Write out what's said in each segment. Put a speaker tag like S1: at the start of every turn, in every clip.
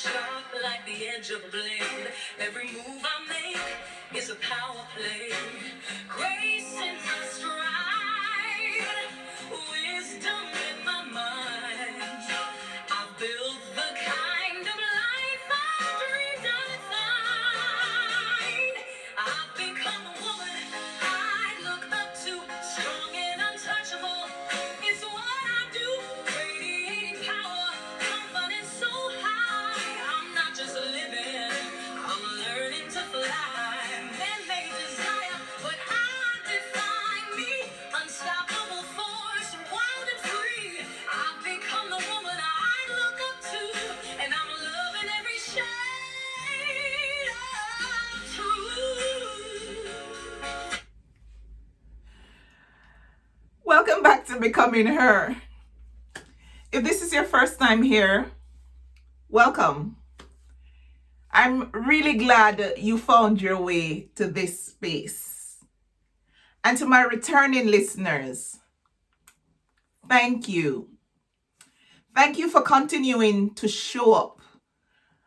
S1: sharp like the edge of a blade. Every move I make is a power play. Grace in my stride, wisdom in my mind. I've built the kind of life I dreamed I'd find. I've become a woman I look up to, strong and untouchable. It's what I do, radiating power, confidence so high. I'm not just living, I'm learning to fly. Men may desire, but I define me. Unstoppable force, wild and free. I've become the woman I look up to, and I'm loving every shade of truth. Welcome back to Becoming Her. If this is your first time here, welcome. I'm really glad you found your way to this space. And to my returning listeners, thank you. Thank you for continuing to show up,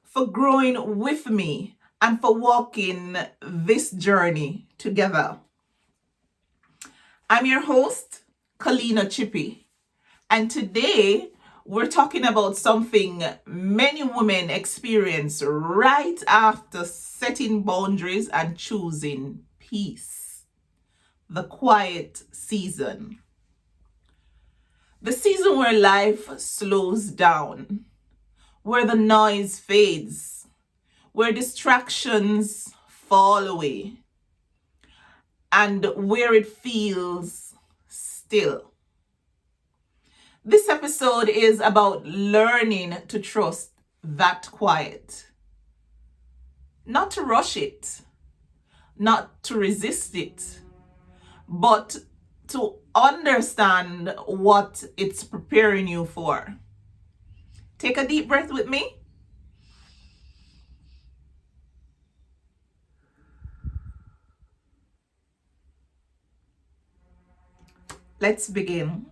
S1: for growing with me, and for walking this journey together. I'm your host, Kalina Chippy, and today we're talking about something many women experience right after setting boundaries and choosing peace: the quiet season. The season where life slows down, where the noise fades, where distractions fall away, and where it feels still. This episode is about learning to trust that quiet. Not to rush it, not to resist it, but to understand what it's preparing you for. Take a deep breath with me. Let's begin.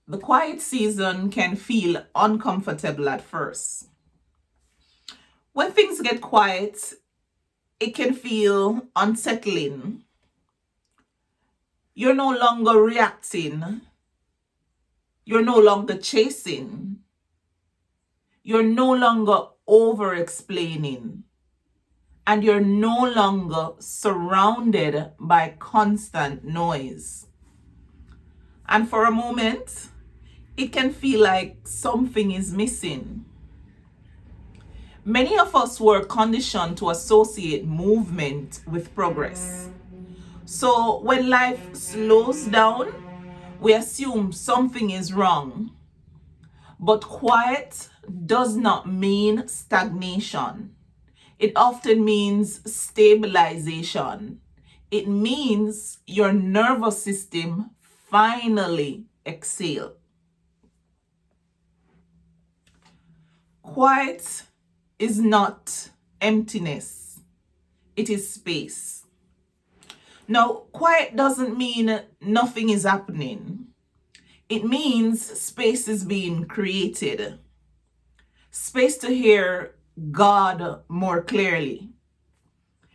S1: The quiet season can feel uncomfortable at first. When things get quiet, it can feel unsettling. You're no longer reacting. You're no longer chasing. You're no longer over-explaining. And you're no longer surrounded by constant noise. And for a moment, it can feel like something is missing. Many of us were conditioned to associate movement with progress. So when life slows down, we assume something is wrong. But quiet does not mean stagnation. It often means stabilization. It means your nervous system finally exhale. Quiet is not emptiness. It is space. Now, quiet doesn't mean nothing is happening. It means space is being created. Space to hear God more clearly.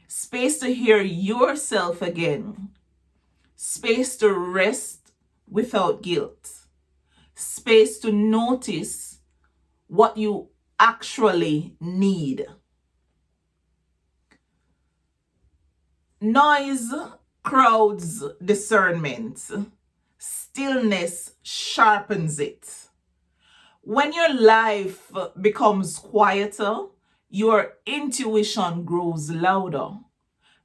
S1: Space to hear yourself again. Space to rest without guilt. Space to notice what you actually need. Noise crowds discernment. Stillness sharpens it. When your life becomes quieter, your intuition grows louder.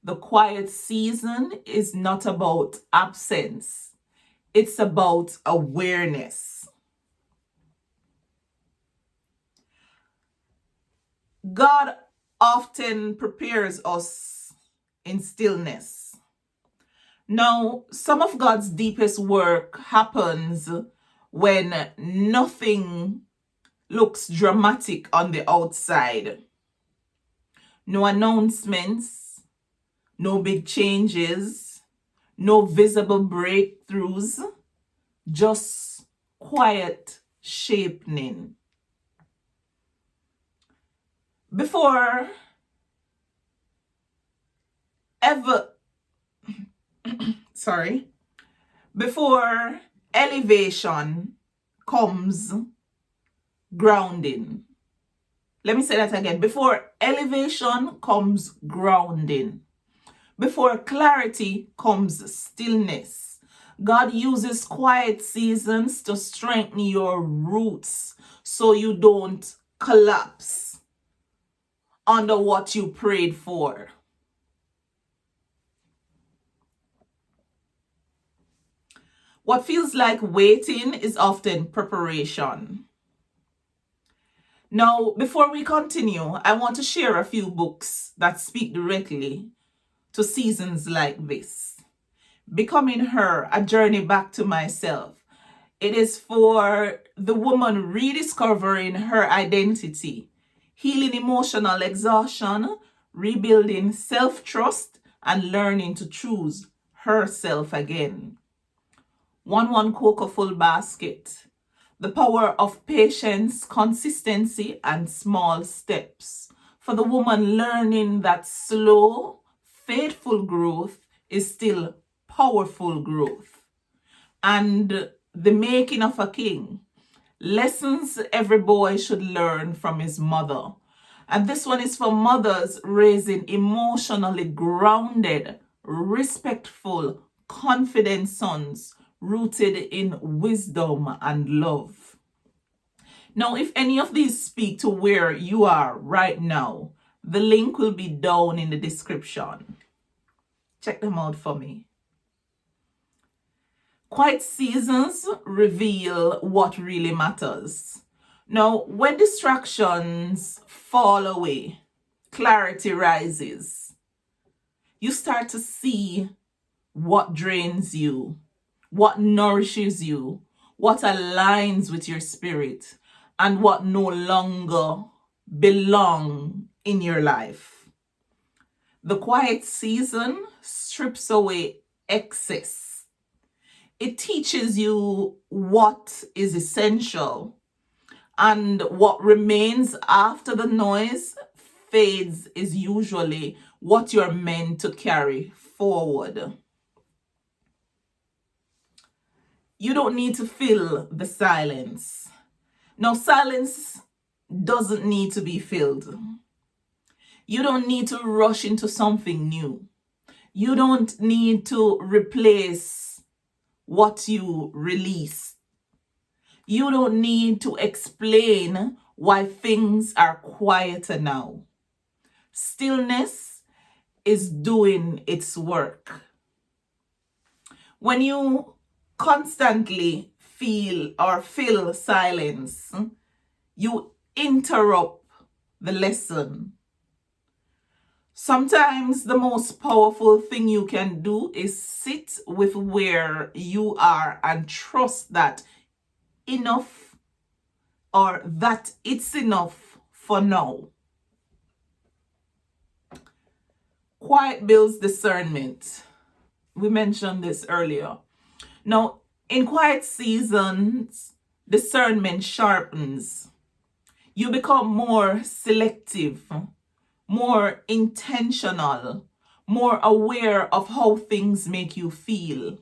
S1: The quiet season is not about absence. It's about awareness. God often prepares us in stillness. Now, some of God's deepest work happens when nothing looks dramatic on the outside. No announcements, no big changes, no visible breakthroughs, just quiet shaping.
S2: Before ever, before elevation comes grounding. Let me say that again. Before elevation comes grounding. Before clarity comes stillness. God uses quiet seasons to strengthen your roots so you don't collapse under what you prayed for. What feels like waiting is often preparation. Now, before we continue, I want to share a few books that speak directly to seasons like this. Becoming Her, A Journey Back to Myself. It is for the woman rediscovering her identity, healing emotional exhaustion, rebuilding self-trust, and learning to choose herself again. 1 Cocoa Full Basket. The power of patience, consistency, and small steps. For the woman learning that slow, faithful growth is still powerful growth. And The Making of a King. Lessons every boy should learn from his mother. And this one is for mothers raising emotionally grounded, respectful, confident sons rooted in wisdom and love. Now, if any of these speak to where you are right now, the link will be down in the description. Check them out for me. Quiet seasons reveal what really matters. Now, when distractions fall away, clarity rises. You start to see what drains you, what nourishes you, what aligns with your spirit, and what no longer belong in your life. The quiet season strips away excess. It teaches you what is essential, and what remains after the noise fades is usually what you're meant to carry forward. You don't need to fill the silence. No, silence doesn't need to be filled. You don't need to rush into something new. You don't need to replace what you release. You don't need to explain why things are quieter now. Stillness is doing its work. When you constantly feel or fill silence, you interrupt the lesson. Sometimes the most powerful thing you can do is sit with where you are and trust that enough, or that it's enough for now. Quiet builds discernment. We mentioned this earlier. Now, in quiet seasons, discernment sharpens. You become more selective, more intentional, more aware of how things make you feel.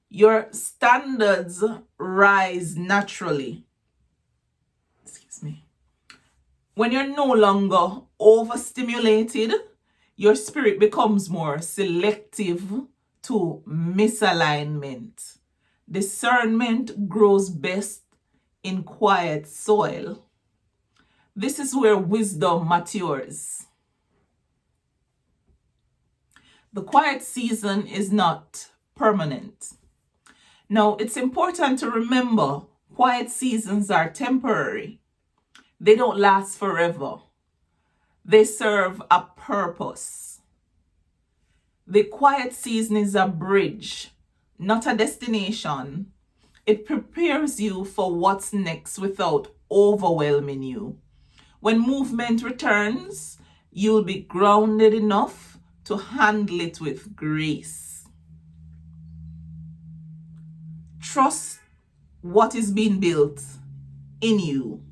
S2: Your standards rise naturally. Excuse me. When you're no longer overstimulated, your spirit becomes more selective to misalignment. Discernment grows best in quiet soil. This is where wisdom matures. The quiet season is not permanent. Now, it's important to remember quiet seasons are temporary. They don't last forever. They serve a purpose. The quiet season is a bridge, not a destination. It prepares you for what's next without overwhelming you. When movement returns, you'll be grounded enough to handle it with grace. Trust what is being built in you.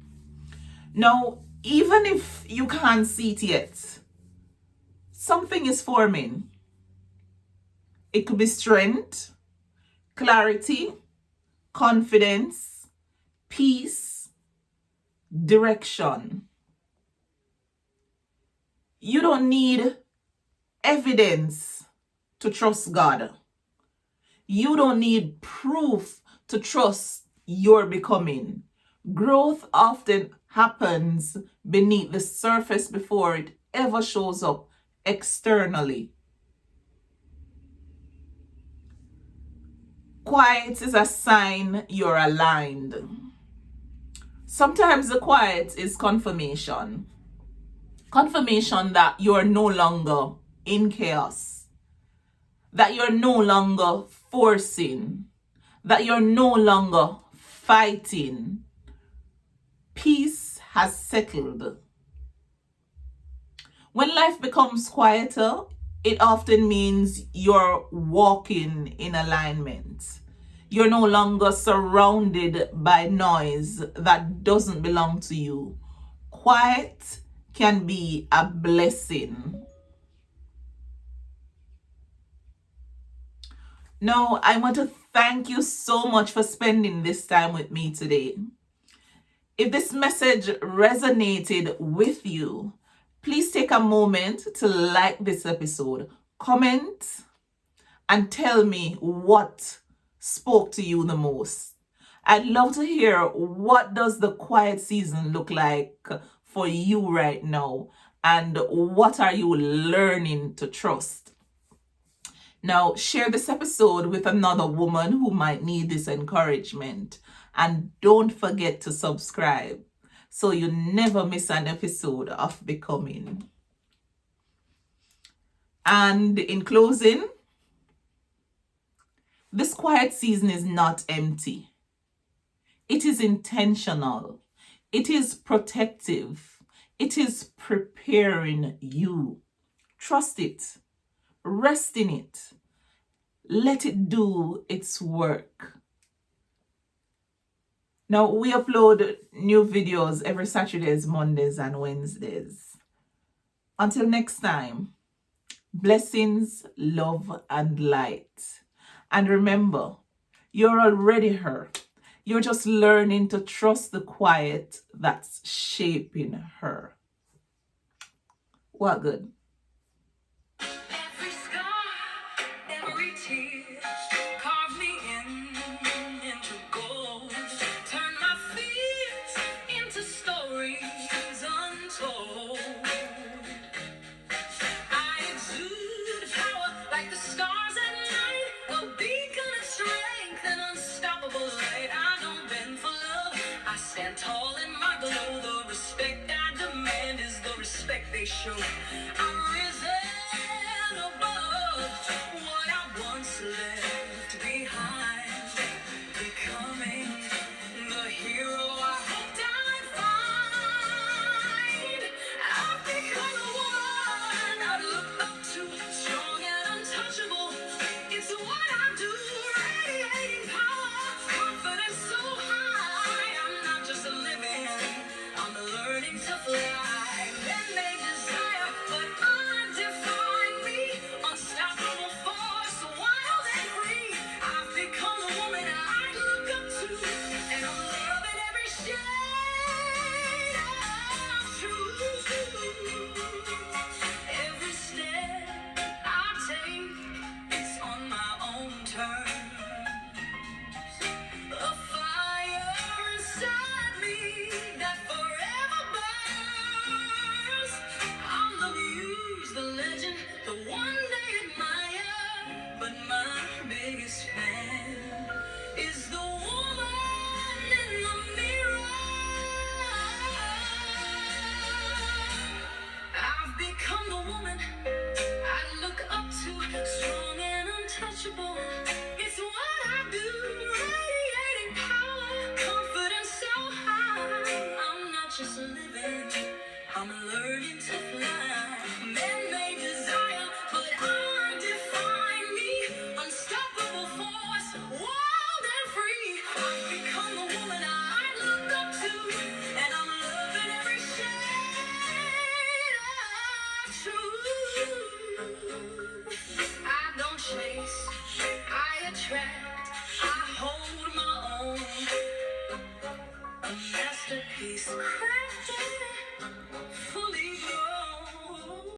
S2: Now, even if you can't see it yet, something is forming. It could be strength, clarity, confidence, peace, direction. You don't need evidence to trust God. You don't need proof to trust your becoming. Growth often happens beneath the surface before it ever shows up externally. Quiet is a sign you're aligned. Sometimes the quiet is confirmation. Confirmation that you're no longer in chaos, that you're no longer forcing, that you're no longer fighting. Peace has settled. When life becomes quieter, it often means you're walking in alignment. You're no longer surrounded by noise that doesn't belong to you. Quiet can be a blessing. Now, I want to thank you so much for spending this time with me today. If this message resonated with you, please take a moment to like this episode, comment, and tell me what spoke to you the most. I'd love to hear, what does the quiet season look like for you right now, and what are you learning to trust? Now, share this episode with another woman who might need this encouragement. And don't forget to subscribe so you never miss an episode of Becoming. And in closing, this quiet season is not empty. It is intentional. It is protective. It is preparing you. Trust it. Rest in it. Let it do its work. Now, we upload new videos every Saturdays, Mondays, and Wednesdays. Until next time, blessings, love, and light. And remember, you're already her. You're just learning to trust the quiet that's shaping her. What good?
S1: Every scar, every tear, carve me into gold. Turn my fears into stories untold. I exude power like the stars at night, a beacon of strength and unstoppable light. I don't bend for love, I stand tall in my glow. The respect I demand is the respect they show. I'm risen above what I once left behind, becoming the hero I hoped I'd find. I've become the one I look up to, strong and untouchable. It's what I do, radiating power, confidence so high. I'm not just living, I'm learning to fly. Men may desire, but I define me. Unstoppable force, wild and free. I've become the woman I look up to, and I'm loving every shade of truth. Every step I take, it's on my own terms. A fire inside me that forever burns. I'm the muse, the legend, the one they admire. But my biggest fan is the woman in the mirror. I've become the woman I look up to, strong and untouchable. It's what I do, radiating power, confidence so high. I'm not just living, I'm learning to fly. Men